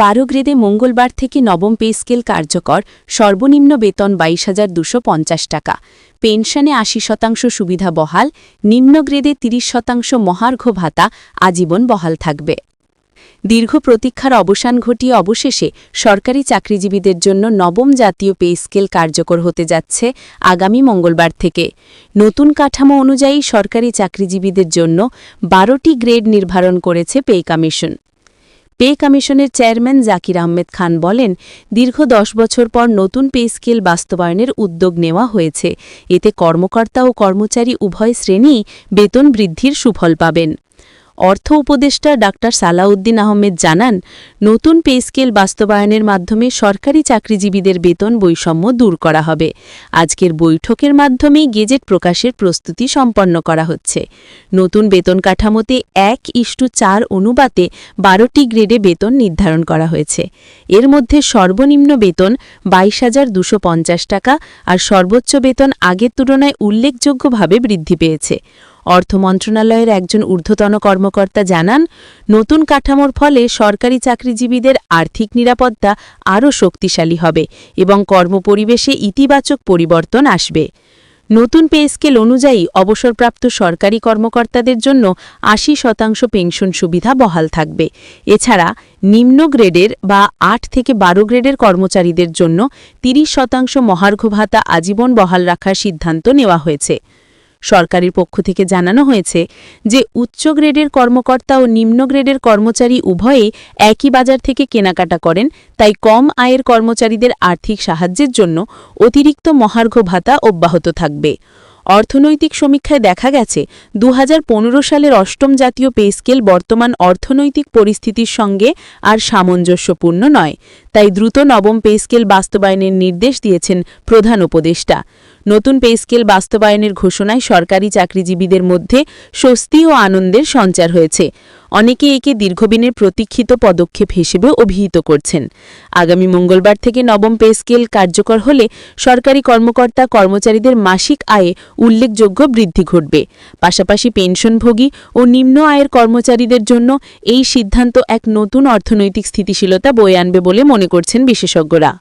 12 গ্রেডে মঙ্গলবার থেকে নবম পে স্কেল কার্যকর, সর্বনিম্ন বেতন 22,250 টাকা। পেনশনে 80% সুবিধা বহাল, নিম্ন গ্রেডে 30% মহার্ঘ ভাতা আজীবন বহাল থাকবে। দীর্ঘ প্রতীক্ষার অবসান ঘটিয়ে অবশেষে সরকারি চাকরিজীবীদের জন্য নবম জাতীয় পে স্কেল কার্যকর হতে যাচ্ছে আগামী মঙ্গলবার থেকে। নতুন কাঠামো অনুযায়ী সরকারি চাকরিজীবীদের জন্য 12টি গ্রেড নির্ধারণ করেছে পে কমিশন। পে কমিশনের চেয়ারম্যান জাকির আহমেদ খান বলেন, দীর্ঘ 10 বছর পর নতুন পে স্কেল বাস্তবায়নের উদ্যোগ নেওয়া হয়েছে। এতে কর্মকর্তা ও কর্মচারী উভয় শ্রেণীই বেতন বৃদ্ধির সুফল পাবেন। অর্থ উপদেষ্টা ডাক্তার সালাউদ্দিন আহমেদ জানান, নতুন পে স্কেল বাস্তবায়নের মাধ্যমে সরকারি চাকরিজীবীদের বেতন বৈষম্য দূর করা হবে। আজকের বৈঠকের মাধ্যমেই গেজেট প্রকাশের প্রস্তুতি সম্পন্ন করা হচ্ছে। নতুন বেতন কাঠামোতে 1:4 অনুপাতে 12টি গ্রেডে বেতন নির্ধারণ করা হয়েছে। এর মধ্যে সর্বনিম্ন বেতন 22,250 টাকা আর সর্বোচ্চ বেতন আগের তুলনায় উল্লেখযোগ্যভাবে বৃদ্ধি পেয়েছে। অর্থ মন্ত্রণালয়ের একজন ঊর্ধ্বতন কর্মকর্তা জানান, নতুন কাঠামোর ফলে সরকারি চাকরিজীবীদের আর্থিক নিরাপত্তা আরও শক্তিশালী হবে এবং কর্মপরিবেশে ইতিবাচক পরিবর্তন আসবে। নতুন পে স্কেল অনুযায়ী অবসরপ্রাপ্ত সরকারি কর্মকর্তাদের জন্য 80% পেনশন সুবিধা বহাল থাকবে। এছাড়া নিম্ন গ্রেডের বা 8 থেকে 12 গ্রেডের কর্মচারীদের জন্য 30% মহার্ঘ ভাতা আজীবন বহাল রাখার সিদ্ধান্ত নেওয়া হয়েছে। সরকারের পক্ষ থেকে জানানো হয়েছে যে উচ্চ গ্রেডের কর্মকর্তা ও নিম্ন গ্রেডের কর্মচারী উভয়েই একই বাজার থেকে কেনাকাটা করেন, তাই কম আয়ের কর্মচারীদের আর্থিক সাহায্যের জন্য অতিরিক্ত মহার্ঘ ভাতা অব্যাহত থাকবে। অর্থনৈতিক সমীক্ষায় দেখা গেছে 2015 সালের অষ্টম জাতীয় পে স্কেল বর্তমান অর্থনৈতিক পরিস্থিতির সঙ্গে আর সামঞ্জস্যপূর্ণ নয়, তাই দ্রুত নবম পে স্কেল বাস্তবায়নের নির্দেশ দিয়েছেন প্রধান উপদেষ্টা। নতুন পে স্কেল বাস্তবায়নের ঘোষণায় সরকারি চাকরিজীবীদের মধ্যে স্বস্তি ও আনন্দের সঞ্চার হয়েছে। অনেকে একে দীর্ঘদিনের প্রতীক্ষিত পদক্ষেপ হিসেবে অভিহিত করছেন। আগামী মঙ্গলবার থেকে নবম পে স্কেল কার্যকর হলে সরকারি কর্মকর্তা কর্মচারীদের মাসিক আয়ে উল্লেখযোগ্য বৃদ্ধি ঘটবে। পাশাপাশি পেনশনভোগী ও নিম্ন আয়ের কর্মচারীদের জন্য এই সিদ্ধান্ত এক নতুন অর্থনৈতিক স্থিতিশীলতা বয়ে আনবে বলে মনে করছেন বিশেষজ্ঞরা।